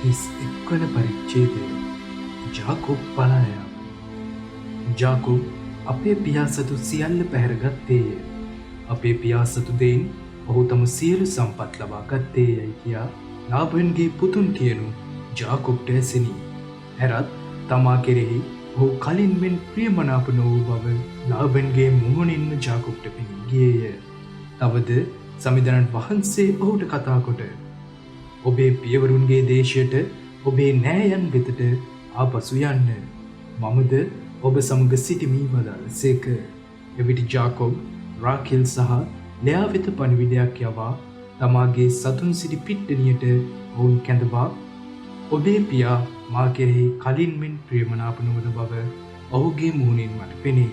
31 වන පරිච්ඡේදය ජාකොබ් පලා යාම. ජාකොබ් අපේ පියා සතු සියල්ල පැහැරගත්තේය. අපේ පියා සතු දෙයින් ඔහු තම සියලු සම්පත් ලබා ගත්තේයයි කියා ලාබන්ගේ පුතුන් කියනු ජාකොබ්ට ඇසිනි. හැරත් තමා කෙරෙහි ඔහු කලින් මෙන් ප්‍රියමනාප නොවූ බව ලාබන්ගේ මුහුණින්ම ජාකොබ්ට පෙනී ගියේය. තවද සමිඳුරන් වහන්සේ ඔහුට කතා කොට ඔබේ පියවරුන්ගේ දේශයට ඔබේ නෑයන් වෙතට ආපසු යන්න. මමද ඔබ සමග සිටිමි වදාළසේක. එවිට ජාකොබ් රාකෙල් සහ ලෙයා වෙත පණිවිඩයක් යවා තමාගේ සතුන් සිටි පිට්ටනියට ඔවුන් කැඳවා ඔබේ පියා මා කෙරෙහි කලින් මෙන් ප්‍රියමනාප නොවන බව ඔහුගේ මුහුණින් මට පෙනේ.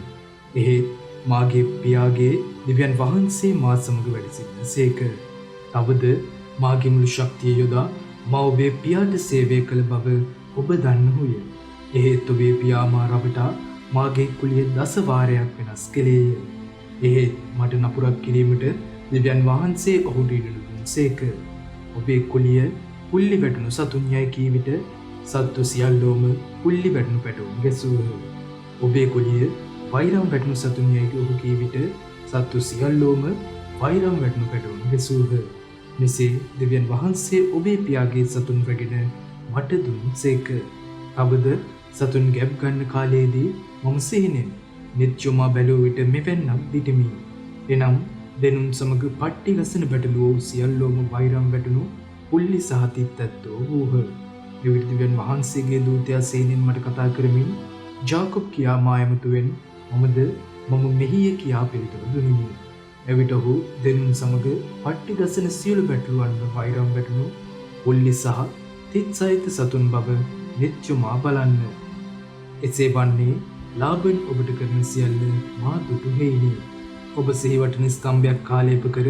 එහෙත් මාගේ පියාගේ දිව්‍යන් වහන්සේ මා සමග වැඩ සිටිනසේක. තවද මාගේ මුළු ශක්තිය යොදා මා ඔබේ පියාට සේවය කළ බව ඔබ දන්නහුය. එහෙත් ඔබේ පියා මා රවටා මාගේ කුලිය 10 වාරයක් වෙනස් කළේය. එහෙත් මට නපුරක් කිරීමට දිව්‍යන් වහන්සේ ඔහුට ඉඩ දුන්සේක. ඔබේ කුලිය පුල්ලි වැටුණු සතුන් යයි කී විට සත්තු සියල්ලෝම පුල්ලි වැටුණු පැටවුන් ගැසූහ. ඔබේ කුලිය වෛරම් වැටුණු සතුන් යයි ඔහු කී විට සත්තු සියල්ලෝම වෛරම් වැටුණු පැටවුන් ගැසූහ. මෙසේ දෙවියන් වහන්සේ ඔබේ පියාගේ සතුන් රැගෙන මට දුන්සේක. තවද සතුන් ගැබ් ගන්න කාලයේදී මම සිහිනෙන් නිත්‍යම බැලුව විට මෙවැන්නම් දිටිමි. එනම් දෙනුම් සමග පට්ටි ගසන බැටළුවෝ සියල්ලෝම වෛරම් වැටුණු පුල්ලි සහ තිත්තැත්තෝ වූහ. එවිට දෙවියන් වහන්සේගේ දූතයා සිහිනෙන් මට කතා කරමින් ජාකොබ් කියා මා ඇමතුවෙන් මම මෙහිය කියා පිළිතුරු දුනිමි. එවිට ඔහු දෙනුම් සමග පට්ටි ගසන සියලු බැටළුවන්ව වෛරම් වැටුණු පුල්ලි සහ තිත් සහිත සතුන් බව නිත්‍යමා බලන්න. එසේ වන්නේ ලාබන් ඔබට කරන සියල්ල මා දුටු හේිනි. ඔබ සිහිවටන ස්තම්භයක් කාලේප කර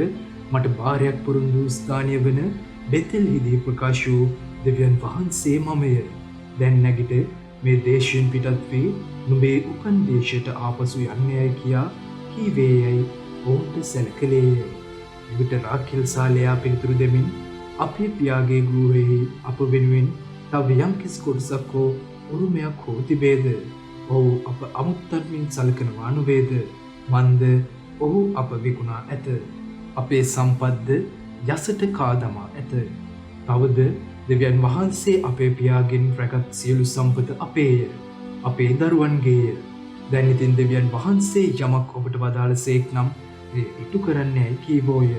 මට භාරයක් පොරොන්දු ස්ථානය වන බෙතෙල්හිදී ප්‍රකාශ වූ දෙවියන් වහන්සේ මමය. දැන් නැගිට මේ දේශයෙන් පිටත් වී නුඹේ උපන් දේශයට ආපසු යන්නේයි කියා කීවේයයි ඔවුන්ට සැලකලේය. එවිට රාකෙල් සහ ලෙයා පිළිතුරු දෙමින් අපේ පියාගේ ගෘහයෙහි අප වෙනුවෙන් තව යම්කිසි කොටසක් හෝ උරුමයක් හෝ තිබේද? ඔහු අප අමුත්තන්මින් සලකනවා නොවේද? මන්ද ඔහු අප විකුණා ඇත. අපේ සම්පත්ද යසට කා දමා ඇත. තවද දෙවියන් වහන්සේ අපේ පියාගෙන් රැගත් සියලු සම්පත අපේය. අපේ දරුවන්ගේය. දැන් ඉතින් දෙවියන් වහන්සේ යමක් ඔබට වදාළසේක් නම් එය ඉටු කරන්නේයි කීවෝය.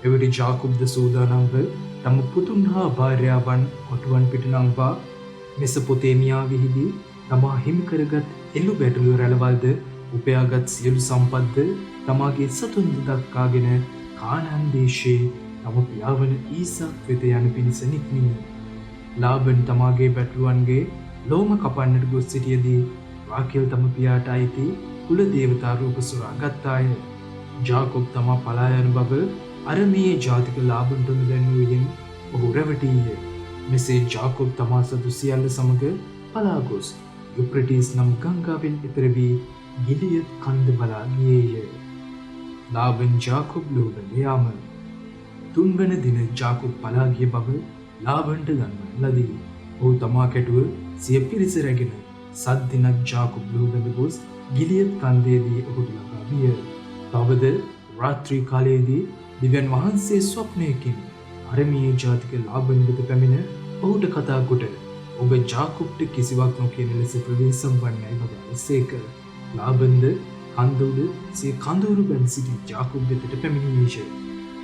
එවිට ජාකොබ්ද සූදානම්ව තම පුතුන් හා භාර්යාවන් කොටුවන් පිට නංවා මෙසොපොතේමියාවෙහිදී තමා හිමි කරගත් එළු බැටළු රැළවල්ද උපයාගත් සියලු සම්පත්ද තමාගේ සතුන් දක්කාගෙන කානාන් දේශයේ තම පියාවන ඊසාක් වෙත යන පිණිස නික්මිනි. ලාබන් තමාගේ බැටළුවන්ගේ ලෝම කපන්නට ගොස් සිටියදී රාකෙල් තම පියාට අයිති කුල දේවතා රූප සොරා ගත්තාය. ජාකොබ් තමා පලා යන බව අරමයේ ජාතික ලාබන්ට නොදැන්වූයෙන් ඔහු රැවටීය. මෙසේ ජාකොබ් තමා සතු සියල්ල සමග පලා ගොස් යුප්‍රටිස් නම් ගංගාවෙන් එතර වී ගිලියත් කන්ද බලා ගියේය. ලාබන් ජාකොබ් ලෝබන යාම. 3 වන දින ජාකොබ් පලා ගිය බව ලාබන්ට දන්වන ලදී. ඔහු තමා කැටුව සිය පිරිස රැගෙන 7 දිනක් ජාකොබ් ලෝබන ගොස් ගිලියත් කන්දේදී ඔහුට ළඟා විය. තවද රාත්‍රී කාලයේදී දිව්‍යන් වහන්සේ ස්වප්නයකින් අරමයේ ජාතික ලාබන් වෙත පැමිණ ඔහුට කතා කොට ඔබ ජාකොබ්ට කිසිවක් නොකියන ලෙස ප්‍රවේශම් වන්නයි වදාළසේක. ලාබන්ද කන්ද උඩ සිය කඳවුරු බැඳ සිටි ජාකොබ් වෙතට පැමිණියේය.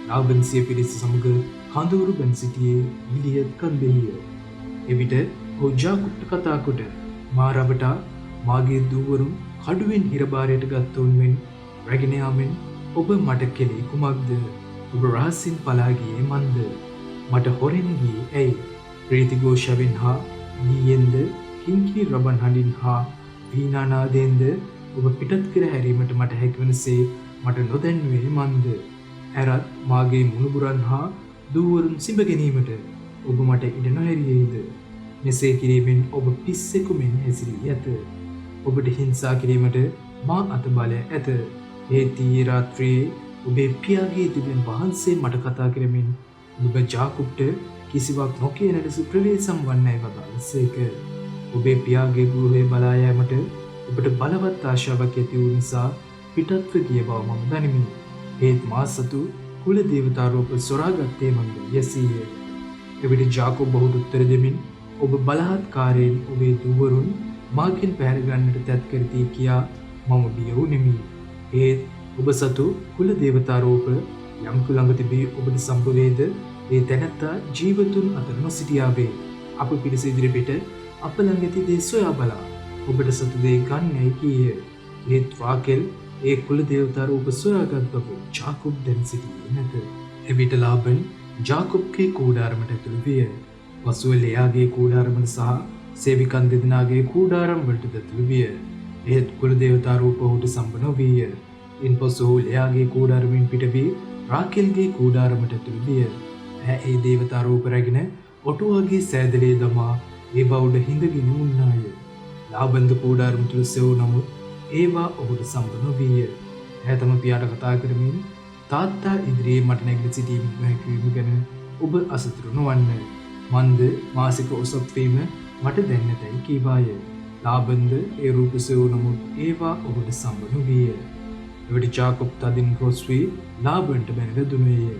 ලාබන් සිය පිරිස සමග කඳවුරු බැඳ සිටියේ ගිලියත් කන්දෙහිය. එවිට ඔහු ජාකොබ්ට කතා කොට මා රවටා මාගේ දූවරුන් කඩුවෙන් හිරබාරයට ගත්තොන් මෙන් රැගෙන යාමෙන් ඔබ මට කෙලේ කුමක්ද? ඔබ රහසින් පලා ගියේ මන්ද? මට හොරෙන් ගියේ ඇයි? ප්‍රීති ഘോഷයෙන් හා ගීයෙන්ද කිංකිණි රබන් හඬින් හා වීණානාදයෙන්ද ඔබ පිටත් කර හැරීමට මට හැකිවනසේ මට නොදැන්වේ මන්ද? ඇරත් මාගේ මුණුබුරන් හා දූවරුන් සිඹ ගැනීමට ඔබ මට ඉඩ නොහැරියේද? මෙසේ කිරීමෙන් ඔබ පිස්සෙකු මෙන් හැසිරී ඇත. ඔබට හිංසා කිරීමට මා අත බලය ඇත. ඒත් ඊයේ රාත්‍රියේ ඔබේ පියාගේ දිව්‍යන් වහන්සේ මට කතා කරමින් ඔබ ජාකොබ්ට කිසිවක් නොකියන ලෙස ප්‍රවේශම් වන්නයි වදාළසේක. ඔබේ පියාගේ ගෘහය බලා යාමට ඔබට බලවත් ආශාවක් ඇති වූ නිසා පිටත්ව ගිය බව මම දනිමි. ඒත් මා සතු කුල දේවතා රූප සොරාගත්තේ මන්ද යසීය. එවිට ජාකොබ් ඔහුට උත්තර දෙමින් ඔබ බලහත්කාරයෙන් ඔබේ දුවරුන් මාගෙන් පැහැර ගන්නට තැත් කරති කියා මම බිය වුනිමි. ඒත් ඔබ සතු කුල දේවතා රූප යම්කු ළඟ තිබී ඔබට සම්භවේද ඒ තැනැත්තා ජීවතුන් අතර නොසිටියාවේ. අප පිරිස ඉදිරිපිට අප ළඟ ඇති දේ සොයා බලා ඔබට සතු දේ ගන්නයි කීය. ඒත් රාකෙල් ඒ කුල දේවතා රූප සොයාගත් බව ජාකොබ් දැන සිටියේ නැත. එවිට ලාබන් ජාකොබ්ගේ කූඩාරමට ඇතුළු විය. පසුව ලෙයාගේ කූඩාරමට සහ සේවිකන් දෙදෙනාගේ කූඩාරම් වලට ඇතුළු විය. ඒත් කුල දේවතා රූප ඔහුට සම්බ නොවිය. ඉන්පසු ඔහු ලෙයාගේ කූඩාරමින් පිට වී රාකෙල්ගේ කූඩාරමට ඇතුළු විය. ඒ දේවතා රූප රැගෙන ඔටුවාගේ සෑදලේ දමා ඒ බවුඩ හිඳගෙන උන්නාය. ලාබන්ද කූඩාරම තුල සෙව් නමුත් ඒවා ඔහුට සම්බ නොවිය. තම පියාට කතා කරමින් තාත්තා ඉදිරියේ මට නැගී සිටීමේ හැකියාව ගැන ඔබ අසතුරු නොවන්න. මන්ද මාසික ඔසප් වීම මට දැන්නටයි කීවාය. ලාබන්ද ඒ රූප සෙව් නමුත් ඒවා ඔහුට සම්බ නොවිය. එවිට ජාකොබ් තදින් රොස් වී ලාබන්ට බැන දුන්නේය.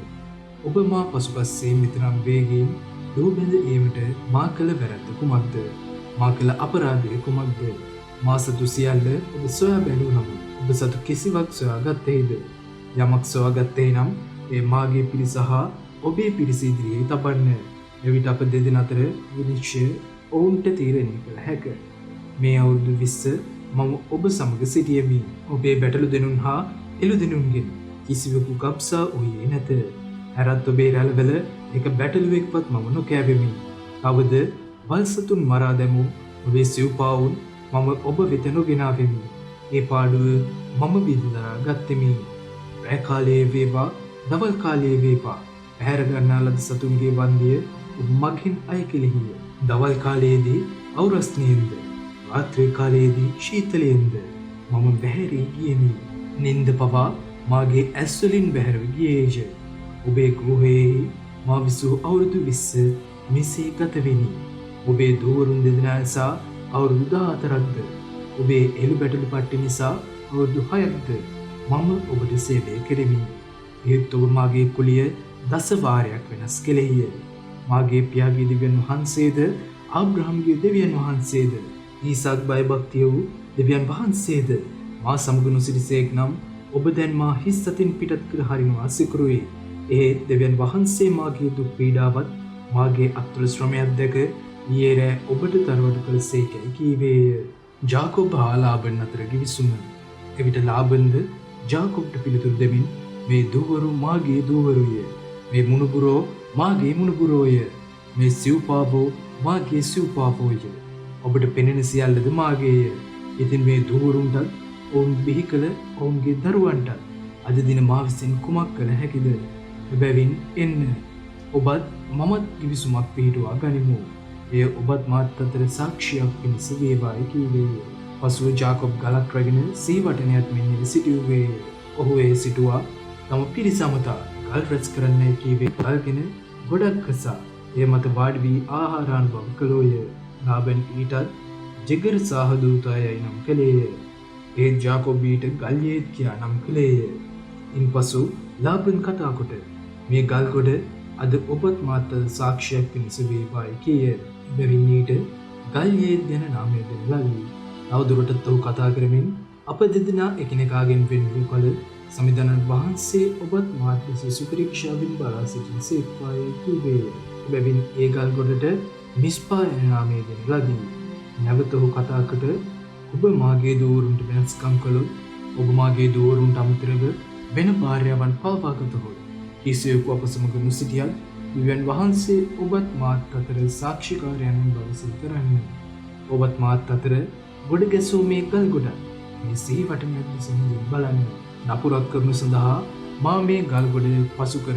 ඔබ මා පසුපස්සේ මෙතරම් වේගයෙන් දෝ බැඳ ඒමට මා කළ වැරද්ද කුමක්ද? මා කළ අපරාධය කුමක්ද? මා සතු සියල්ල ඔබ සොයා බැලූ නමුත් ඔබ සතු කිසිවක් සොයාගත්තේද? යමක් සොයාගත්තේ නම් ඒ මාගේ පිරිස හා ඔබේ පිරිස ඉදිරියේ තබන්න. එවිට අප දෙදෙනා අතර විනිශ්චය ඔවුන්ට තීරණය කළ හැක. මේ අවුරුදු 20 මම ඔබ සමග සිටියෙමි. ඔබේ බැටළු දෙනුන් හා එළු දෙනුන්ගෙන් කිසිවෙකු ගබ්සා වූයේ නැත. හැරත් ඔබේ රැළවල එක බැටළුවෙක්වත් මම නොකෑවෙමි. තවද වල්සතුන් මරා දැමූ ඔබේ සිව්පාවුන් මම ඔබ වෙත නොගෙනාවෙමි. ඒ පාඩුව මම විඳදරා ගත්තෙමි. රැ කාලයේ වේවා දවල් කාලයේ වේවා පැහැර ගන්නා ලද සතුන්ගේ වන්දිය ඔබ මගින් අය කෙලෙහිය. දවල් කාලයේදී අවුරස්නියෙන්ද රාත්‍රී කාලයේදී ශීතලයෙන්ද මම බැහැරී ගියෙමි. නින්ද පවා මාගේ ඇස්වලින් බැහැර ගියේය. ඔබේ ගෘහයේ මා විසූ අවුරුදු 20 මෙසේ ගත වෙනි. ඔබේ දූවරුන් දෙදෙනා නිසා අවුරුදු 14ක්ද ඔබේ එළු බැටළු පට්ටි නිසා අවුරුදු 6ක්ද මම ඔබට සේවය කෙරෙමි. ඒත් ඔබ මාගේ කුලිය දස වාරයක් වෙනස් කෙලෙහිය. මාගේ පියාගේ දෙවියන් වහන්සේද ආබ්‍රහම්ගේ දෙවියන් වහන්සේද ඊසාක් බයභක්තිය වූ දෙවියන් වහන්සේද මා සමග නොසිටිසේක් නම් ඔබ දැන් මා හිස් අතින් පිටත් කර හරිනවා සිකුරුයි. ඒ දෙවියන් වහන්සේ මාගේ දුක් පීඩාවත් මාගේ අත්තුල ශ්‍රමයක් දැක ඊයේ රෑ ඔබට තරවටු කළසේකයි කීවේය. ජාකොබ් හා ලාබන් අතර කිවිසුම. එවිට ලාබන්ද ජාකොබ්ට පිළිතුරු දෙමින් මේ දුවරු මාගේ දුවරුය. මේ මුණුබුරෝ මාගේ මුණුබුරෝය. මේ සිව්පාවෝ මාගේ සිව්පාවෝය. ඔබට පෙනෙන සියල්ලද මාගේය. ඉතින් මේ දුවරුන්ටත් ඔවුන් බිහි කළ ඔවුන්ගේ දරුවන්ටත් අද දින මා විසින් කුමක් කළ හැකිද? එබැවින් එන්න ඔබත් මමත් කිවිසුමක් පිහිටුවා ගනිමු. එය ඔබත් මාත් අතර සාක්ෂියක් පිණිස වේවායි කීවේය. පසුව ජාකොබ් ගලක් රැගෙන සීවටනයත් මෙන්නෙ සිටුවේය. ඔහු ඒ සිටුවා තම පිරිසමතා ගල් රැස් කරන්නයි කීවේ ගල්ගෙන ගොඩක් කසා ඒ මත වාඩි වී ආහාරානුභව කළෝය. ලාබන් ඊටත් ජෙගර් සාහදූතයයි නම් කළේය. ඒ ජාකොබ් ඊට ගල්යේත් කියා නම් කළේය. ඉන්පසු ලාබන් කතා කොට මේ ගල් ගොඩ අද ඔබත් මාත් සාක්ෂියක් පිණිස වේවායි කීය. බැවින් ඊට ගල්යේත් ගැන නාමය දෙන ලදී. තවදුරටත් ඔහු කතා කරමින් අප දෙදෙනා එකිනෙකාගෙන් වෙන් වූ කල සමිඳුන් වහන්සේ ඔබත් මාත් ලෙස සුපරීක්ෂාවෙන් බලා සිටිසේක්වායි කීවේය. බැවින් ඒ ගල් ගොඩට මිස්පා යන නාමය දෙන ලදී. නැවත ඔහු කතා කොට ඔබ මාගේ දූවරුන්ට වෙනස්කම් කළොත් ඔබ මාගේ දූවරුන්ට අමතරව වෙන භාර්යාවන් පවපාගතහොත් කිසිවෙකු අප සමග නොසිටියත් දෙවියන් වහන්සේ ඔබත් මාත් අතර සාක්ෂිකාරයන් බව සිහි කරන්න. ඔබත් මාත් අතර ගොඩ ගැසූ මේ ගල් ගොඩ මේ සිහිවටනයක් දෙස බලන්න. නපුරක් කරනු සඳහා මා මේ ගල් ගොඩ පසු කර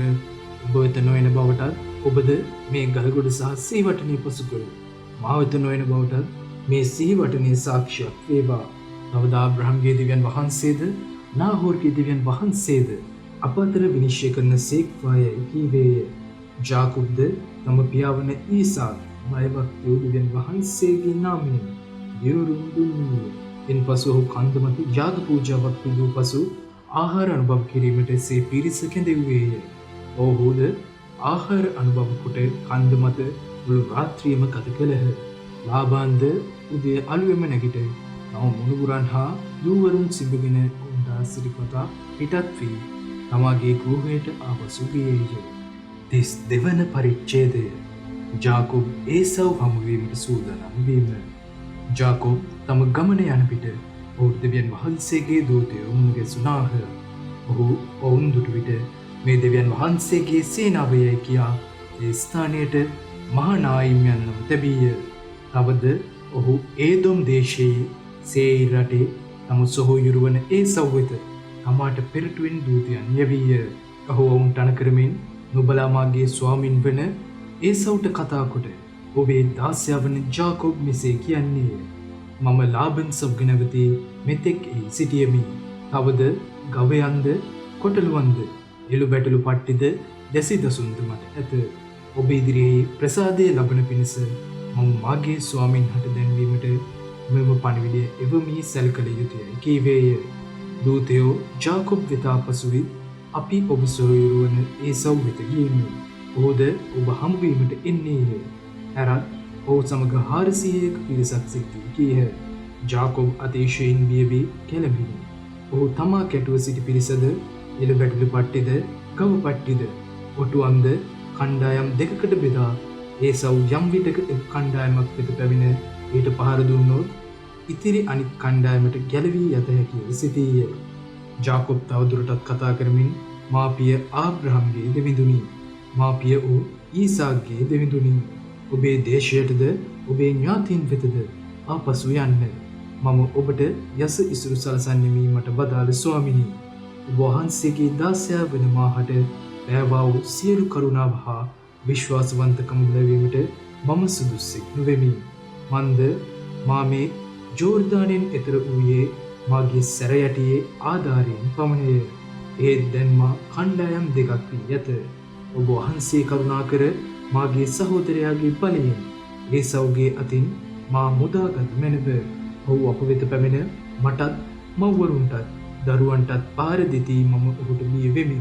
ඔබ වෙත නොයන බවටත් ඔබද මේ ගල් ගොඩ සහ සිහිවටනය පසු කර මා වෙත නොයන බවටත් මේ සිහිවටනය සාක්ෂියක් වේවා. තවද ආබ්‍රහම්ගේ දෙවියන් වහන්සේද නාහෝර්ගේ දෙවියන් වහන්සේද අප අතර විනිශ්චය කරන සේක්වායයි කීවේය. ජාකොබ්ද තම පියාවන ඊසා බයභක්තිය දෙවියන් වහන්සේගේ නාමයෙන් දියුරුම් දුන්නේය. ඉන්පසු ඔහු කන්දමත යාග පූජාවක් පිළිවූ පසු ආහාර අනුභව කිරීමට සේ පිරිස කැඳෙව්වේය. ඔහුද ආහාර අනුභව කොට කන්දමත මුළු රාත්‍රියම ගත කළහ. ලාබාන්ද උදේ අලුයම නැගිට තම මුණුබුරන් හා දූවරුන් සිඹගෙන උන්දා සිරිපතා පිටත් වී තමාගේ ගෘහයට ආපසු ගියේය. 32 වන පරිච්ඡේදය. ජාකොබ් ඒසව් හමුවීමට සූදානම් වීම. ජාකොබ් තම ගමන යන විට ඔහු දෙවියන් වහන්සේගේ දූතයෝ මුණ ගැසුණාහ. ඔහු ඔවුන් දුටු විට මේ දෙවියන් වහන්සේගේ සේනාවයයි කියා ඒ ස්ථානයට මහානායිම් යන නම තැබීය. තවද ඔහු ඒදොම් දේශයේ සේයිර් රටේ තම සොහොයුරු වන ඒසව් වෙත තමාට පෙරටුවෙන් දූතයන් යැවීය. ඔහු ඔවුන්ට අණ කරමින් නුඹලා මාගේ ස්වාමින් වන ඒසව්ට කතා කොට ඔබේ දාසයා වන ජාකොබ් මෙසේ කියන්නේය. මම ලාබන් සොබ්ග නැවතී මෙතෙක් එහි සිටියෙමි. තවද ගවයන්ද කොටලුවන්ද එළු බැටළු පට්ටිද දැසි දසුන්ද මට ඇත. ඔබ ඉදිරියේ ප්‍රසාදය ලබන පිණිස මම මාගේ ස්වාමින් හට දැන්වීමට මෙම පණිවිඩය එවමී සැලකළ යුතුයයි කීවේය. දූතයෝ ජාකොබ් වෙත පසුවී අපි ඔබ සොයුරු වන ඒසව් වෙත ගියෙමු. ඔහුද ඔබ හමුවීමට එන්නේය. ඇරත් ඔහු සමග 400ක පිරිසක් සිටී කීහ. ජාකොබ් අතිශයින් බිය වී කැළඹිණි. ඔහු තමා කැටුව සිටි පිරිසද එළ බැටළු පට්ටිද ගව පට්ටිද ඔටුවන්ද කණ්ඩායම් දෙකකට බෙදා ඒසව් යම් විටක එක් කණ්ඩායමක් වෙත පැමිණ ඊට පහර දුන්නොත් ඉතිරි අනිත් කණ්ඩායමට ගැලවී යත හැකිව සිටීය. ජාකොබ් තවදුරටත් කතා කරමින් මාපිය ආබ්‍රහම්ගේ දෙවිඳුනි, මාපිය වූ ඊසාක්ගේ දෙවිඳුනි, ඔබේ දේශයටද ඔබේ ඥාතීන් වෙතද ආපසු යන්න. මම ඔබට යස ඉසුරු සලසන්නෙමි මට වදාළ ස්වාමිනි. ඔබ වහන්සේගේ දාසයා වන මාහට පෑවා වූ සියලු කරුණාව හා විශ්වාසවන්තකම ලැබීමට මම සුදුස්සෙක් නොවෙමි. මන්ද මා මේ ජෝර්දානෙන් එතර වූයේ මාගේ සැර යටියේ ආධාරයෙන් පමණය. ඒත් දැන් මා කණ්ඩායම් දෙකක් වී ඇත. ඔබ වහන්සේ කරුණා කර මාගේ සහෝදරයාගේ බලයෙන් ඒසව්ගේ අතින් මා මුදාගත් මැනව. ඔහු අප වෙත පැමිණ මටත් මව්වරුන්ටත් දරුවන්ටත් පාර දෙති මම ඔහුට බිය වෙමි.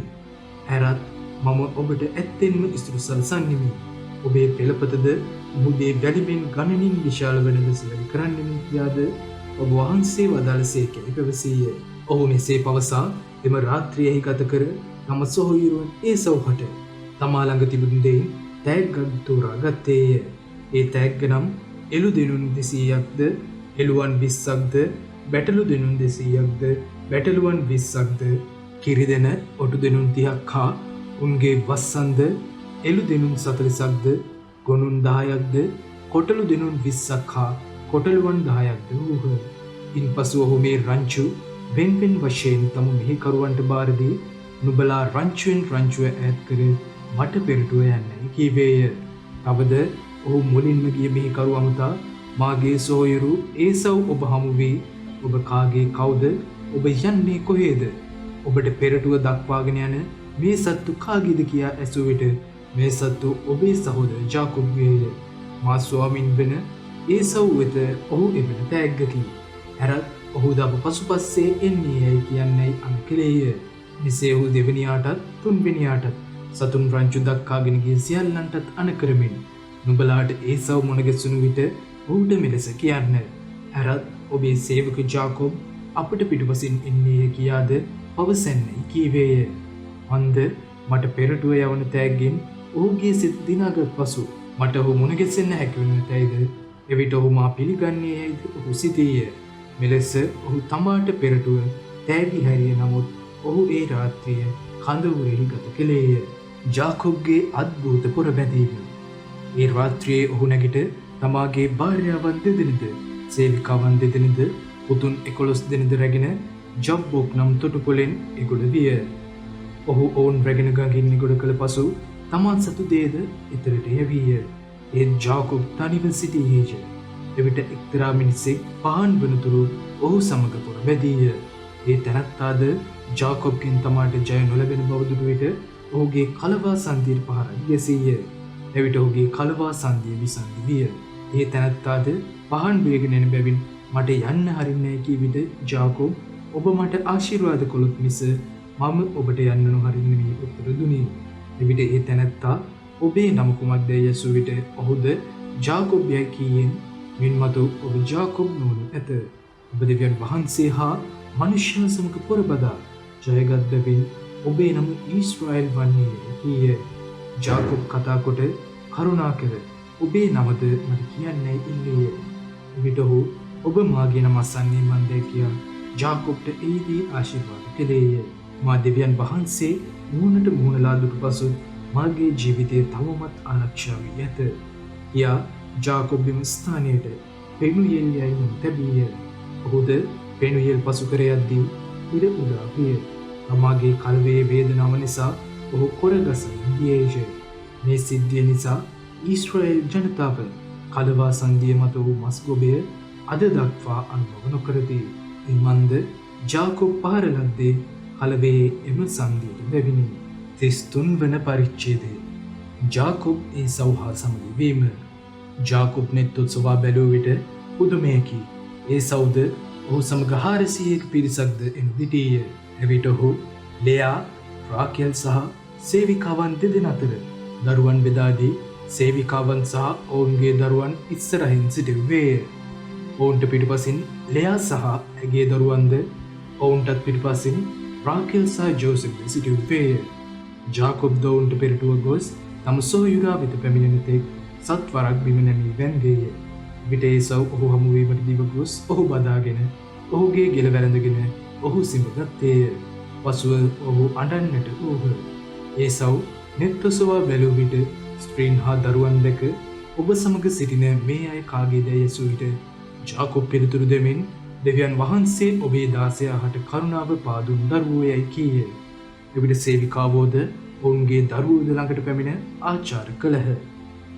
ඇරත් මම ඔබට ඇත්තෙන්ම ඉස්තුරු සලසන්නෙමි. ඔබේ පෙළපතද මුදේ වැඩිමින් ගණනින් විශාල වන ලෙස වැඩි කරන්නෙමි කියාද ඔබ වහන්සේ වදාළසේකැයි පැවසීය. ඔහු මෙසේ පවසා එම රාත්‍රියෙහි ගත කර තම සොහොයුරුවන් ඒසව් හට තමා ළඟ තිබුණු දෙයින් තෑග්ගක් තෝරා ගත්තේය. ඒ තෑග්ග නම් එළු දෙනුන් 200ක්ද එළුවන් 20ක්ද බැටළු දෙනුන් 200ක්ද බැටළුවන් 20ක්ද කිරිදෙන ඔටු දෙනුන් 30ක් හා උන්ගේ වස්සන්ද එළු දෙනුන් 40ක්ද ගොනුන් 10ක්ද කොටළු දෙනුන් 20ක් හා කොටළුවන් 10ක්ද වූහ. ඉන්පසු ඔහු මේ රංචු වෙන්වෙන් වශයෙන් තම මෙහිකරුවන්ට බාර දී නුඹලා රංචුවෙන් රංචුව ඈත් කර මට පෙරටුව යන්නයි කීවේය. තවද ඔහු මුලින්ම ගිය මෙහිකරු අමතා මාගේ සොහොයුරු ඒසව් ඔබ හමු වී ඔබ කාගේ කවුද? ඔබ යන්නේ කොහේද? ඔබට පෙරටුව දක්වාගෙන යන මේ සත්තු කාගේද කියා ඇසූ විට මේ සත්තු ඔබේ සහෝදර ජාකොබ්ගේය. මා ස්වාමින් වෙන ඒසව් වෙත ඔහු එවන තෑග්ගකි. ඇරත් ඔහු ද අප පසුපස්සේ එන්නේ යැයි කියන්නයි අන් කළේය. මෙසේ ඔහු දෙවැනියාටත් තුන්වෙනියාටත් සතුන් රංචු දක්කාගෙන ගිය සියල්ලන්ටත් අණ කරමින් නුඹලාට ඒසව් මුණ ගැසුණු විට ඔහුට මෙලෙස කියන්න. ඇරත් ඔබේ සේවක ජාකොබ් අපට පිටුපසින් එන්නේය කියාද පවසන්නයි කීවේය. අන්ද මට පෙරටුව යවන තෑග්ගෙන් ඔහුගේ සිත දිනාගත් පසු මට ඔහු මුණ ගැසෙන්න හැකි වන තැයිද එවිට ඔහු මා පිළිගන්නේ යයිද ඔහු සිතීය. මෙලෙස ඔහු තමාට පෙරටුව තෑගි හැරිය. නමුත් ඔහු ඒ රාත්‍රිය කඳවුරෙහි ගත කළේය. ජාකොබ්ගේ අද්භූත පොරබැඳීම. ඒ රාත්‍රියේ ඔහු නැගිට තමාගේ භාර්යාවන් දෙදෙනද සේවිකාවන් දෙදෙනද පුතුන් 11 දෙනෙද රැගෙන ජබ්බොක් නම් තොටුපොළෙන් එගොඩ විය. ඔහු ඔවුන් රැගෙන ගඟින් නිගොඩ කළ පසු තමන් සතු දේද ඉතරට යැවීය. ඒත් ජාකොබ් තනිව සිටියේය. එවිට එක්තරා මිනිසෙක් පහන් වනතුරු ඔහු සමග පොර බැදීය. ඒ තැනැත්තාද ජාකොබ්ගෙන් තමාට ජය නොලැබෙන බව දුටු විට ඔහුගේ කලවා සන්ධියට පහරක් ගැසීය. එවිට ඔහුගේ කලවා සන්ධිය විසන්ධි විය. ඒ තැනැත්තාද පහන් වේගෙන එන බැවින් මට යන්න හරින්නේ කී විට ජාකෝබ් ඔබ මට ආශිර්වාද කළොත් මිස මම ඔබට යන්න නොහරින්නේ මී උත්තර දුනි. එවිට ඒ තැනැත්තා ඔබේ නම කුමක්ද යසු විට ඔහුද ජාකෝබ් යයි කීයෙන් මින්මතු ඔබ ජාකෝබ් නොවනු ඇත. ඔබ දෙවියන් වහන්සේ හා මනුෂ්‍ය සමග පොරබදා ජයගත් බැවින් ඔබේ නම ඊශ්‍රායෙල් වන්නේ කීය. ජාකෝබ් කතා කොට කරුණාකර ඔබේ නමද මට කියන්නයි ඉල්ලේය. එවිට ඔහු ඔබ මාගේ නම අසන්නේ මන්ද කියා ජාකෝබ්ට එහිදී ආශිර්වාද කළේය. මා දෙවියන් වහන්සේ මුහුණට මුහුණලා දුටු පසු මාගේ ජීවිතය තවමත් ආරක්ෂා වී ඇත. යා ජාකෝබ් මෙම ස්ථානයට පෙනුයෙල් යයි නම් තැබීය. ඔහුද පෙනුයෙල් පසු කර යද්දී ඉර උදා විය. තමාගේ කල්වේ වේදනාව නිසා ඔහු කොරගසමින් ගියේය. මේ සිද්ධිය නිසා ඊශ්‍රායෙල් ජනතාව කලවා සන්ධිය මත වූ මස්ගොබය අද දක්වා අනුභව නොකරති. ඉන්මන්ද ජාකෝබ් පහර ලද්දේ කලවේ එම සන්ධියට බැවිනි. 33 වන පරිච්ඡේදය. ජාකෝබ් ඒසව් හා සමග වීම. ජාකෝබ් නෙත් උත්සවා බැලූ විට පුදුමයකි. ඒසව්ද ඔහු සමග 400ක පිරිසක්ද එනු සිටියේය. එවිට ඔහු ලෙයා, රාකේල් සහ සේවිකාවන් දෙදෙනා අතර දරුවන් බෙදා දී සේවිකාවන් සහ ඔවුන්ගේ දරුවන් ඉස්සරහින් සිටුවේය. ඔවුන්ට පිටුපසින් ලෙයා සහ ඇගේ දරුවන්ද ඔවුන්ටත් පිටුපසින් රාකේල් සහ ජෝසෙෆ් සිටුවේය. ජාකෝබ් ඔවුන්ට පෙරටුව ගොස් තම සොහොයුරා වෙත පැමිණෙන තෙක් සත්වරක් බිම නැමී වැන්දේය. විට ඒසව් ඔහු හමුවීමට දිව ගොස් ඔහු බදාගෙන ඔහුගේ ගෙල වැළඳගෙන ඔහු සිඹගත්තේය. පසුව ඔහු අඬන්නට වූහ. ඒසව් නෙත් ඔසවා බැලූ විට ස්ත්‍රීන් හා දරුවන් දැක ඔබ සමග සිටින මේ අය කාගේද යසු විට ජාකෝබ් පිළිතුරු දෙමින් දෙවියන් වහන්සේ ඔබේ දාසයාට කරුණාව පාදුන් දරුවෝ යයි කීය. එවිට සේවිකාවෝද ඔවුන්ගේ දරුවෝද ළඟට පැමිණ ආචාර කළහ.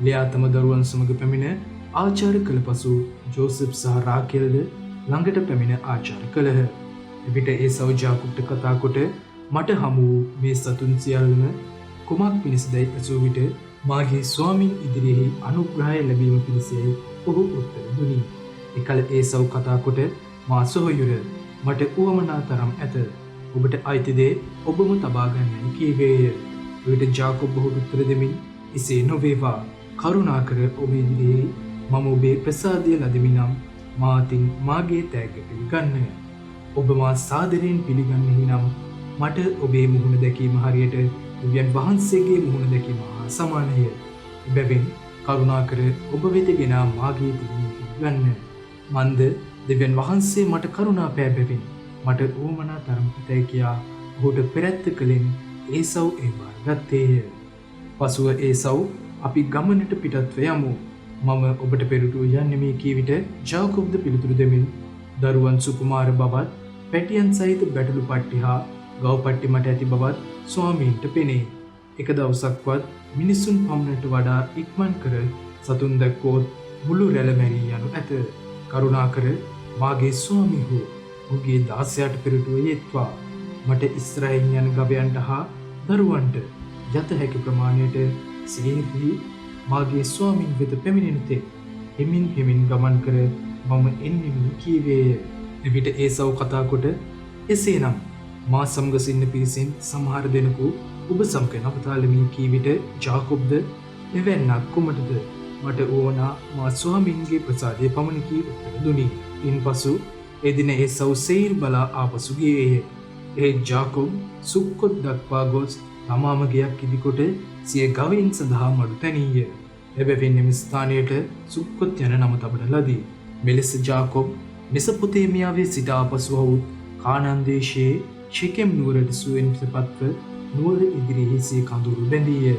ලෙයා තම දරුවන් සමග පැමිණ ආචාර කළ පසු ජෝසෙෆ් සහ රාකේල්ද ළඟට පැමිණ ආචාර කළහ. එවිට ඒසව් ජාකෝබ්ට කතා කොට මට හමු වූ මේ සතුන් සියල්ලම කුමක් පිණිසදයි ඇසූ විට මාගේ ස්වාමින් ඉදිරියෙහි අනුග්‍රහය ලැබීම පිණිසයි ඔහු උත්තර දුනි. එකල ඒසව් කතා කොට මා සොහොයුර මට උවමනා තරම් ඇත. ඔබට අයිති දේ ඔබම තබා ගන්නයි කීවේය. එවිට ජාකෝබ් ඔහුට උත්තර දෙමින් එසේ නොවේවා. කරුණාකර ඔබ ඉදිරියේ මම ඔබේ ප්‍රසාදය ලදමි නම් මාතින් මාගේ තෑග්ග පිළිගන්න. ඔබ මා සාදරයෙන් පිළිගන්නෙහි නම් මට ඔබේ මුහුණ දැකීම හරියට දෙවියන් වහන්සේගේ මුහුණ දැකීම හා සමානය. එබැවින් කරුණාකර ඔබ වෙත ගෙන මාගේ පිළිගන්න පිළිගන්න. මන්ද දෙවියන් වහන්සේ මට කරුණා පෑ බැවින් මට උවමනා තරම් හිතයි කියා ඔහුට පෙරැත්ත කලින් ඒසව් ඒ බාර ගත්තේය. පසුව ඒසව් අපි ගමනට පිටත්ව යමු. මම ඔබට පෙරටුව යන්නෙමි කී විට ජාකෝබ්ද පිළිතුරු දෙමින් දරුවන් සුකුමාර බවත් පැටියන් සහිත බැටළු පට්ටි හා ගව් පට්ටි මට ඇති බවත් ස්වාමීන්ට පෙනේ. එක දවසක්වත් මිනිසුන් පමණට වඩා ඉක්මන් කර සතුන් දැක්කොත් මුළු රැළ මැරී යනු ඇත. කරුණාකර මාගේ ස්වාමී හෝ ඔහුගේ දාසයාට පෙරටුව යෙත්වා. මට ඉස්රායෙල් යන ගවයන්ට හා දරුවන්ට යත හැකි ප්‍රමාණයට සියෙහි මාගේ ස්වාමින් වෙත පැමිණෙන තෙක් හිමින් ගමන් කර මම එන්නෙමි කීවේය. එවිට ඒසව් කතා කොට එසේනම් මා සමග සිටින පිරිසෙන් සමහර දෙනෙකු ඔබ සමග නවතාලමි කී විට ජාකෝබ්ද එවැන්නක් කුමටද මට ඕනා මා ස්වාමින්ගේ ප්‍රසාදය පමණි කී උත්තර දුනි. ඉන්පසු එදින ඒසව් සෙයිර් බලා ආපසු ගියේය. ඒ ජාකෝබ් සුක්කොත් දක්වා ගොස් තමාම ගයක් ඉදිකොට සිය ගවයින් සඳහා මඩු තැනීය. එබැවින් එම ස්ථානයට සුක්කොත් යන නම තබන ලදී. මෙලෙස ජාකෝබ් මෙසොපොතේමියාවේ සිට ආපසු වූ කානාන් දේශයේ ෂෙකෙම් නුවරට සුවෙන්ට පත්ව නුවර ඉදිරියෙහි සිය කඳුරු බැඳීය.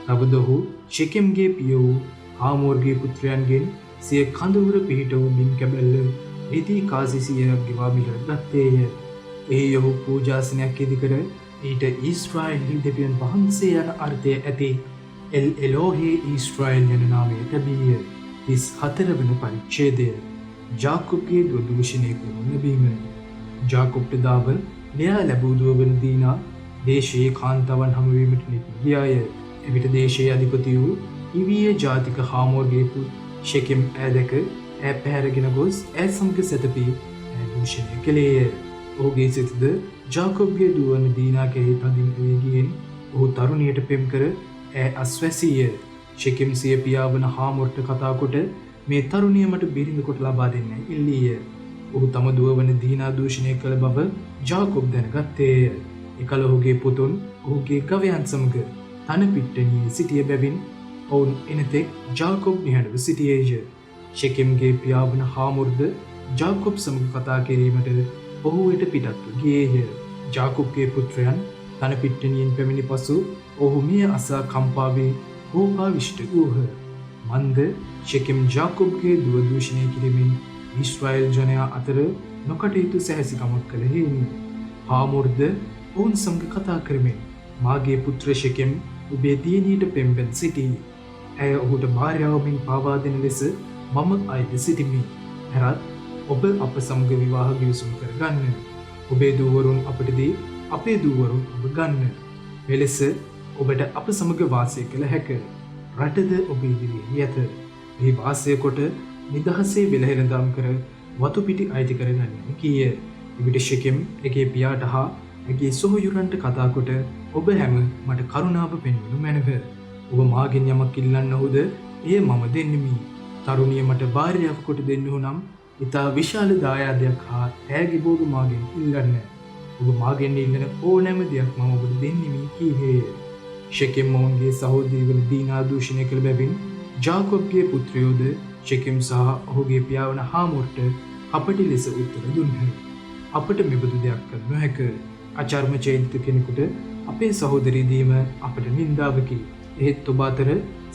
තවද ඔහු ෂෙකෙම්ගේ පිය වූ හාමෝර්ගේ පුත්‍රයන්ගෙන් සිය කඳවුර පිහිට වූ බිම් කැබැල්ල රිදී කාසිසියක් ගෙවා මිලට ගත්තේය. එහි ඔහු පූජාසනයක් ඉදිකර ඊට ඊශ්‍රායෙල් දෙවියන් වහන්සේ යන අර්ථය ඇති එල් එලෝහේ ඊශ්‍රායෙල් යන නාමය තැබීය. 34 වන පරිච්ඡේදය. ජාකෝබ්ගේ දූෂණය කරනු ලැබීම. ජාකෝබ්ට දාව ලෙයා ලැබූ දුවවන දීනා දේශයේ කාන්තාවන් හමුවීමට නිත් ගියාය. එවිට දේශයේ අධිපති වූ ඉවියේ ජාතික හාමෝර්ගේ පුත් ෂෙකෙම් ඈ දැක ඈ පැහැරගෙන ගොස් ඈ සමග සැතපී ඈ දූෂණය කළේය. ඔහුගේ සිතද ජාකොබ්ගේ දුව වන දීනා කෙරෙහි තදින් ඇලී ගියෙන් ඔහු තරුණියට පෙම් කර ඈ අස්වැසීය. ෂෙකෙම් සිය පියා වන හාමෝර්ට කතා කොට මේ තරුණිය මට බිරිඳ කොට ලබා දෙන්න ඉල්ලීය. ඔහු තම දුව වන දීනා දූෂණය කළ බව ජාකොබ් දැනගත්තේය. එකල ඔහුගේ පුතුන් ඔහුගේ ගවයන් සමග තන පිට්ටනියේ සිටිය බැවින් ඔවුන් එනතෙක් ජාකොබ් නිහඬව සිටියේය. ෂෙකෙම්ගේ පියා වන හාමෝර්ද ජාකොබ් සමග කතා කිරීමට ඔහු වෙත පිටත්ව ගියේය. ජාකොබ්ගේ පුත්‍රයන් තන පිට්ටනියෙන් පැමිණි පසු ඔහු මිය අසා කම්පාවේ කෝපාවිෂ්ඨ වූහ. මන්ද ෂෙකෙම් ජාකොබ්ගේ දුව දූෂණය කිරීමෙන් ඊශ්‍රායෙල් ජනයා අතර නොකටයුතු සැහැසිකමක් කළ හේයිනි. හාමෝර්ද ඔවුන් සමග කතා කරමින් මාගේ පුත්‍ර ෂෙකෙම් ඔබේ දියණියට පෙම්බෙන් සිටී. ඇය ඔහුට භාර්යාවමින් පාවා දෙන ලෙස මම අයද සිටිමි. හැරත් ඔබ අප සමග විවාහ ගිවිසුම් කරගන්න. ඔබේ දූවරුන් අපට දී අපේ දූවරුන් ඔබ ගන්න. මෙලෙස ඔබට අප සමග වාසය කළ හැක. රටද ඔබ ඉදිරියේ ඇත. මේ වාසය කොට නිදහසේ වෙලහෙළඳාම් කර වතු පිටි අයිති කරගන්න කීය. එවිට ෂෙකෙම් එකේ පියාට හා ඇගේ සොහොයුරන්ට කතා කොට ඔබ හැම මට කරුණාව පෙන්වනු මැනව. ඔබ මාගෙන් යමක් ඉල්ලන්නහුද එය මම දෙන්නෙමි. තරුණිය මට භාර්යාව කොට දෙන්නහු නම් ඉතා විශාල දායාදයක් හා ඈගේ භෝග මාගෙන් ඉල්ලන්න. ඔබ මාගෙන් ඉල්ලන ඕනෑම දෙයක් මම ඔබට දෙන්නෙමි කීහේය. ෂෙකෙම් ඔවුන්ගේ සහෝදරිය වන දීනා දූෂණය කළ බැවින් ජාකොබ්ගේ පුත්‍රයෝද ෂෙකෙම් සහ ඔහුගේ පියා වන හාමෝර්ට කපටි ලෙස උත්තර දුන්හ. අපට මෙබඳු දෙයක් කළ නොහැක. අචර්ම චේදිත කෙනෙකුට අපේ සහෝදරිය දීම අපට නින්දාවකි. එහෙත් ඔබ අතර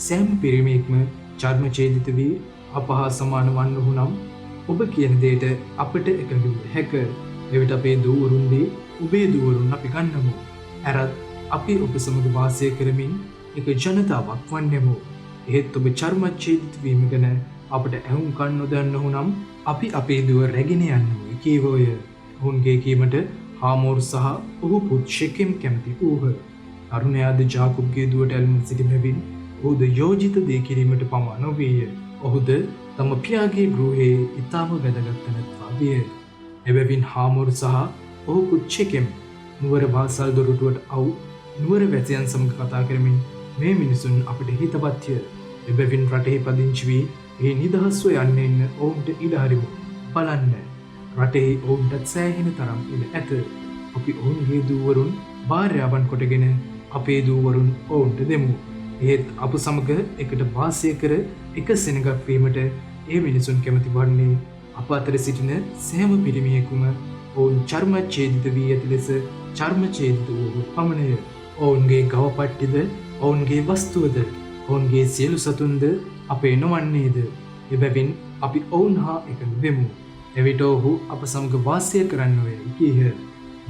සෑම පිරිමියෙක්ම චර්ම චේදිත වී අප හා සමාන වන්නහු නම් ඔබ කියන දෙයට අපට එකඟ විය හැක. එවිට අපේ දූවරුන්දී ඔබේ දූවරුන් අපි ගන්නමු. ඇරත් අපි ඔබ සමග වාසය කරමින් එක ජනතාවක් වන්නෙමු. එහෙත් ඔබ චර්ම චේදිත වීම ගැන අපට ඇහුම්කන් නොදන්නහු නම් අපි අපේ දුව රැගෙන යන්නෙමු කීවෝය. ඔවුන්ගේ කීමට හාමෝර් සහ ඔහු පුත් ෂෙකෙම් කැමති වූහ. තරුණයාද ජාකොබ්ගේ දුවට ඇල්ම සිටි බැවින් ඔහුද යෝජිත දේ කිරීමට පමා නොවීය. ඔහුද තම පියාගේ ගෘහයේ ඉතාම වැදගත් තැනැත්තා විය. එබැවින් හාමෝර් සහ ඔහු පුත් ෂෙකෙම් නුවර වාසල් දොරටුවට අවු නුවර වැසියන් සමග කතා කරමින් මේ මිනිසුන් අපට හිතවත්ය. එබැවින් රටෙහි පදිංචි වී ඒ නිදහස්ව යන්න එන්න ඔවුන්ට ඉඩ හරිමු. බලන්න. රටෙහි ඔවුන්ටත් සෑහෙන තරම් ඉඩ ඇත. අපි ඔවුන්ගේ දූවරුන් භාර්යාවන් කොටගෙන අපේ දූවරුන් ඔවුන්ට දෙමු. එහෙත් අප සමග එකට වාසය කර එක සෙනගක් වීමට ඒ මිනිසුන් කැමති වන්නේ අප අතර සිටින සෑම පිරිමියෙකුම ඔවුන් චර්ම ඡේදිත වී ඇති ලෙස චර්ම ඡේදිත වූ පමණය. ඔවුන්ගේ ගව පට්ටිද ඔවුන්ගේ වස්තුවද ඔවුන්ගේ සියලු සතුන්ද අපේ නොවන්නේද. එබැවින් අපි ඔවුන් හා එකඟ වෙමු. එවිට ඔහු අප සමග වාසය කරන්න වේ කීහ.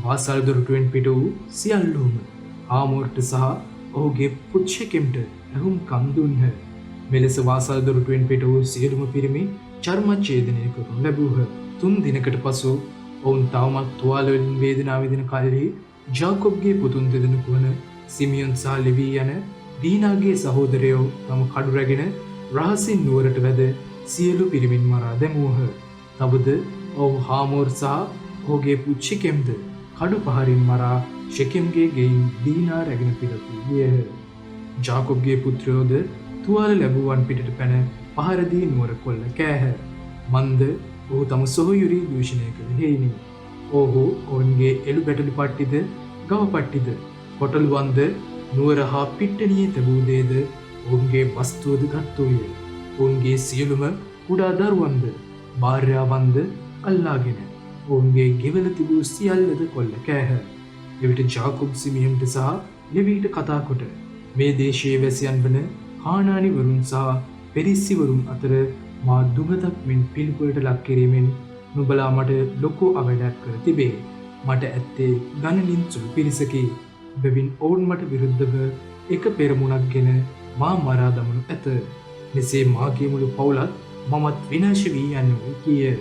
වාසල් දොරටුවෙන් පිට වූ සියල්ලෝම හාමෝර්ට සහ ඔහුගේ පුත් ෂෙකෙම්ට ඇහුම්කන් දුන්හ. මෙලෙස වාසල් දොරටුවෙන් පිට වූ සියලුම පිරිමි චර්ම ඡේදනය කරනු ලැබූහ. 3 දිනකට පසු ඔවුන් තවමත් තුවාල වලින් වේදනාව විඳින කල්හි ජාකොබ්ගේ පුතුන් දෙදෙනෙකු වන සිමියොන් සහ ලෙවී යන දීනාගේ සහෝදරයෝ තම කඩු රැගෙන රහසින් නුවරට වැද සියලු පිරිමින් මරා දැමූහ. තවද ඔහු හාමෝර් සහ ඔහුගේ පුත් ෂෙකෙම්ද කඩු පහරින් මරා ෂෙකෙම්ගේ ගෙයින් දීනා රැගෙන පිටත් ගියහ. ජාකොබ්ගේ පුත්‍රයෝද තුවාල ලැබුවන් පිටට පැන පහරදී නුවර කොල්ල කෑහ. මන්ද ඔහු තම සොහොයුරී දූෂණය කළ හේයිනි. ඔහු ඔවුන්ගේ එළු බැටළු පට්ටිද ගව පට්ටිද කොටළුවන්ද නුවර හා පිට්ටනියේ තැබූ දේද ඔවුන්ගේ වස්තුවද ගත්තෝය. ඔවුන්ගේ සියලුම කුඩා දරුවන්ද භාර්යාවන්ද අල්ලාගෙන ඔවුන්ගේ ගෙවල තිබූ සියල්ලද කොල්ල කෑහ. එවිට ජාකොබ් සිමියන්ට සහ ලෙවීට කතා කොට මේ දේශයේ වැසියන් වන කානානිවරුන් සහ පෙරිස්සිවරුන් අතර මා දුගතක් මෙන් පිළිකුලට ලක් කිරීමෙන් නුඹලා මට ලොකු අවැඩක් කර තිබේ. මට ඇත්තේ ගණනින් සුළු පිරිසකි. බැවින් ඔවුන් මට විරුද්ධව එක පෙරමුණක් ගෙන මා මරා දමනු ඇත. මෙසේ මාගේ මුළු පවුලත් මමත් විනාශ වී යන්නෝ කීය.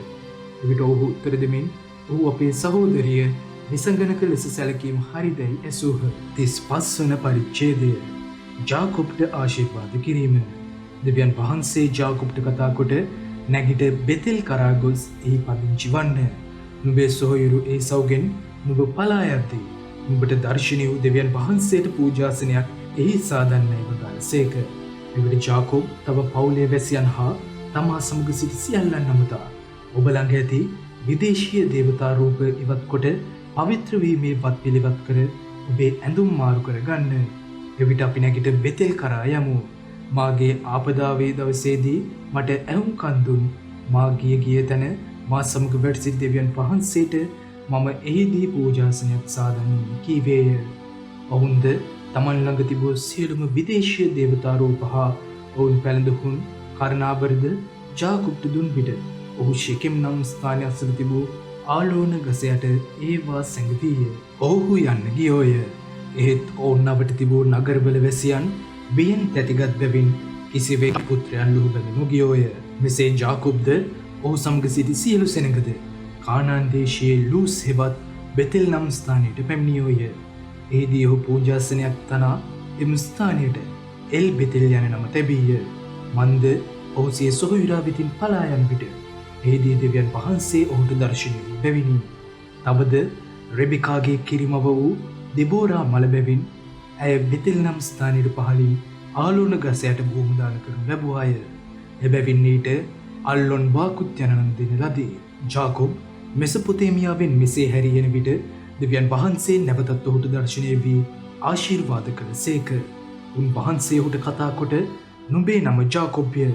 එවිට ඔහු උත්තර දෙමින් ඔහු අපේ සහෝදරිය නිසංගනක ලෙස සැලකීම හරිදැයි ඇසූහ. 35 වන පරිච්ඡේදය. ජාකොබ්ට ආශිර්වාද කිරීම. දෙවියන් වහන්සේ ජාකොබ්ට කතා කොට නැගිට බෙතෙල් කරා ගොස් එහි පදිංචි වන්න. නුඹේ සොහොයුරු ඒසව්ගෙන් නුඹ පලා යද්දී නුඹට දර්ශනය වූ දෙවියන් වහන්සේට පූජාසනයක් එහි සාදන්නයි වදාළසේක. එවිට ජාකොබ් තව පවුලේ වැසියන් හා තමා සමග සිටි සියල්ලන් නමතා ඔබ ළඟ ඇති විදේශීය දේවතා රූප ඉවත් කොට පවිත්‍ර වීමේ වත් පිළිවත් කර ඔබේ ඇඳුම් මාරු කර ගන්න. එවිට අපි නැගිට බෙතෙල් කරා යමු. මාගේ ආපදාවේ දවසේදී මට ඇහුම්කන් දුන් මා ගිය තැන මා සමග වැඩ සිටි දෙවියන් වහන්සේට මම එහිදී පූජාසනයක් සාදන්නේ කීවේය. ඔවුන්ද තමන් ළඟ තිබූ සියලුම විදේශීය දේවතා රූප හා ඔවුන් පැළඳුන් කරනාබරද ජාකොබ්ට දුන් විට ඔහු ශෙකෙම් නම් ස්ථානය අසල තිබූ ආලෝන ගස යට ඒවා සැඟවීය. ඔහු යන්න ගියෝය. එහෙත් ඔවුන් අවට තිබූ නගරවල වැසියන් බියෙන් තැතිගත් බැවින් කිසිවෙක් පුත්‍රයන් ලුහුබැඳ නොගියෝය. මෙසේ ජාකොබ්ද ඔහු සමග සිටි සියලු සෙනඟද කානාන් දේශයේ ලූස් හෙවත් බෙතෙල් නම් ස්ථානයට පැමිණියෝය. එහිදී ඔහු පූජාසනයක් තනා එම ස්ථානයට එල් බෙතෙල් යන නම තැබීය. මන්ද ඔහු සිය සොහොයුරා වෙතින් පලා යන විට එහිදී දෙවියන් වහන්සේ ඔහුට දර්ශනය වූ බැවිනි. තවද රෙබෙකාගේ කිරිමව වූ දෙබෝරා මළ බැවින් ඇය බෙතෙල් නම් ස්ථානයට පහළින් ආලෝන ගස යට භූමි දාන කරනු ලැබුවාය. එබැවින් ඊට අල්ලොන් වාකුත් යන නම් දෙන ලදී. ජාකොබ් මෙසොපොතේමියාවෙන් මෙසේ හැරී යන විට දෙවියන් වහන්සේ නැවතත් ඔහුට දර්ශනය වී ආශිර්වාද කළසේක. උන්වහන්සේ ඔහුට කතා කොට නුඹේ නම ජාකොබ්ය.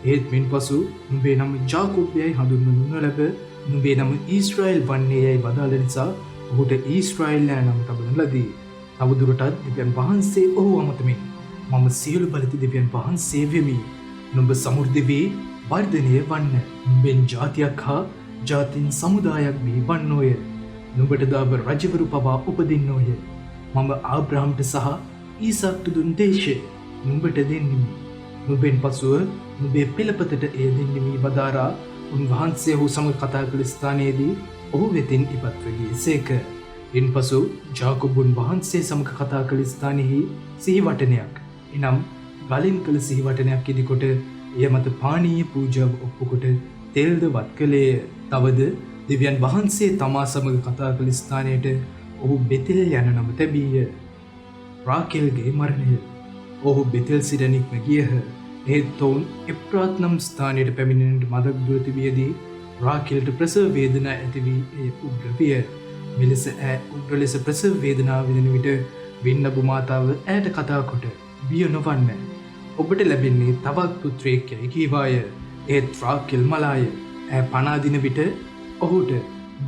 ඒත් මින්පසු නුඹේ නම ජාකොබ්යයි හඳුන්වනු නොලැබ නුඹේ නම ඊශ්‍රායෙල් වන්නේ යයි වදාළ නිසා ඔහුට ඊශ්‍රායෙල් යන නම තබන ලදී. තවදුරටත් දෙවියන් වහන්සේ ඔහු අමතමින් මම සියලු බලති දෙවියන් වහන්සේ වෙමි. නුඹ සමෘද්ධි වී වර්ධනය වන්න. නුඹෙන් ජාතියක් හා ජාතින් සමුදායක් වී වන්නෝය. නුඹට දාව රජවරු පවා උපදින්නෝය. මම ආබ්‍රහම්ට සහ ඊසාක්ට දුන් දේශය නුඹට දෙන්නෙමි. නුඹෙන් පසුව නුඹේ පෙළපතට එය දෙන්නෙමි වදාරා උන්වහන්සේ ඔහු සමග කතා කළ ස්ථානයේදී ඔහු වෙතින් ඉපත්ව ගියසේක. ඉන්පසු ජාකොබ් උන්වහන්සේ සමග කතා කළ ස්ථානයෙහි සිහිවටනයක් එනම් ගලින් කළ සිහිවටනයක් ඉදිකොට එය මත පානීය පූජාව ඔප්පුකොට තෙල්ද වත් කළේය. තවද දෙවියන් වහන්සේ තමා සමග කතා කළ ස්ථානයට ඔහු බෙතෙල් යන නම තැබීය. රාකෙල්ගේ මරණය. ඔහු බෙතෙල් සිට නික්ම ගියහ. එහෙත් ඔවුන් එප්‍රාත් නම් ස්ථානයට පැමිණෙන්නට මදක් දුර තිබියදී රාකෙල්ට ප්‍රසව වේදනා ඇති වී එය උග්‍ර විය. මෙලෙස උග්‍ර ලෙස ප්‍රසව වේදනාව විඳින විට වින්නබු මාතාව ඈට කතා කොට බිය නොවන්න. ඔබට ලැබෙන්නේ තවත් පුත්‍රයෙක් යයි කීවාය. ඒත් රාකෙල් මලාය. ඈ පනා දින විට ඔහුට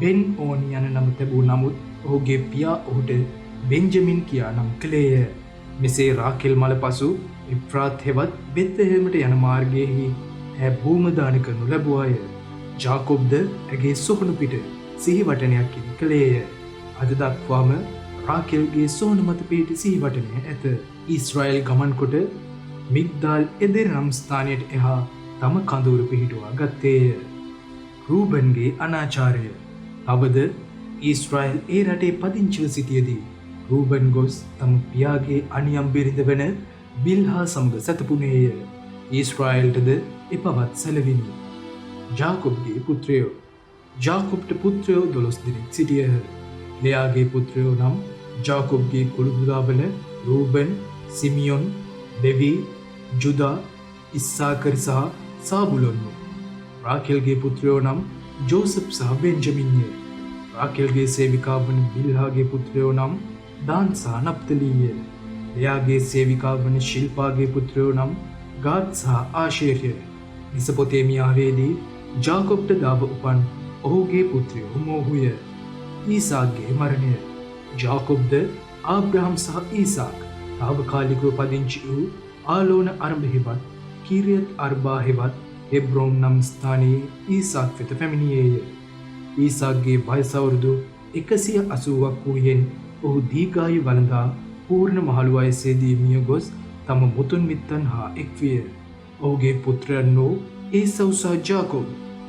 බෙන් ඕනි යන නම තැබූ නමුත් ඔහුගේ පියා ඔහුට බෙන්ජමින් කියා නම් කළේය. මෙසේ රාකෙල් මල පසු ඉෆ්‍රාත් හෙවත් බෙත්ලෙහෙමට යන මාර්ගයෙහි ඈ භූමදාන කරනු ලැබුවාය. ජාකොබ්ද ඇගේ සොහොන පිට සිහිවටනයක් ඉදි කළේය. අද දක්වාම රාකෙල්ගේ සොහොන මත පිහිටි සිහිවටනය ඇත. ඊශ්‍රායෙල් ගමන් කොට මිග්දාල් එදෙර නම් ස්ථානයට එහා තම කඳවුර පිහිටුවා ගත්තේය. රූබන්ගේ අනාචාරය. තවද ඊශ්‍රායෙල් ඒ රටේ පදිංචිව සිටියදී රූබන් ගොස් තම පියාගේ අනියම් බිරිඳ වන බිල්හා සමග සැතපුණේය. ඊශ්‍රායෙල්ටද එපවත් සැලවිනි. ජාකොබ්ගේ පුත්‍රයෝ. ජාකොබ්ට පුත්‍රයෝ 12 දෙනෙක් සිටියහ. ලෙයාගේ පුත්‍රයෝ නම් ජාකොබ්ගේ කුළුදුරාවල රූබන්, සිමියොන්, ලෙවි, ජුදා, ඉස්සාකර් සහ සාබුලොන්ය. රාකෙල්ගේ පුත්‍රයෝ නම් ජෝසප් සහ බෙන්ජමින්ය. රාකෙල්ගේ සේවිකාව වන බිල්හාගේ පුත්‍රයෝ නම් දාන් සහ නප්තලීය. ලෙයාගේ සේවිකාව වන ශිල්පාගේ පුත්‍රයෝ නම් ගාද් සහ ආශේර්ය. මෙසොපොතේමියාවේදී ජාකොබ්ට දාව උපන් ඔහුගේ පුත්‍රයෝ මොහුය. ඊසාක්ගේ මරණය. ජාකොබ්ද ආබ්‍රහම් සහ ඊසාක් තාවකාලිකව පදිංචි වූ ආලෝන අරඹ හෙවත් කිරියත් අර්බා හෙවත් හෙබ්‍රෝන් නම් ස්ථානයේ ඊසාක් වෙත පැමිණියේය. ඊසාක්ගේ වයස අවුරුදු 180ක් වූයෙන් ඔහු දීර්ඝායු වළඳා පූර්ණ මහලු වයසේදී මිය ගොස් තම මුතුන් මිත්තන් හා එක්විය. ඔහුගේ පුත්‍රයන් වූ ඒසව් සහ ජාකොබ්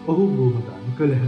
ඔහු භූමදාන කළහ.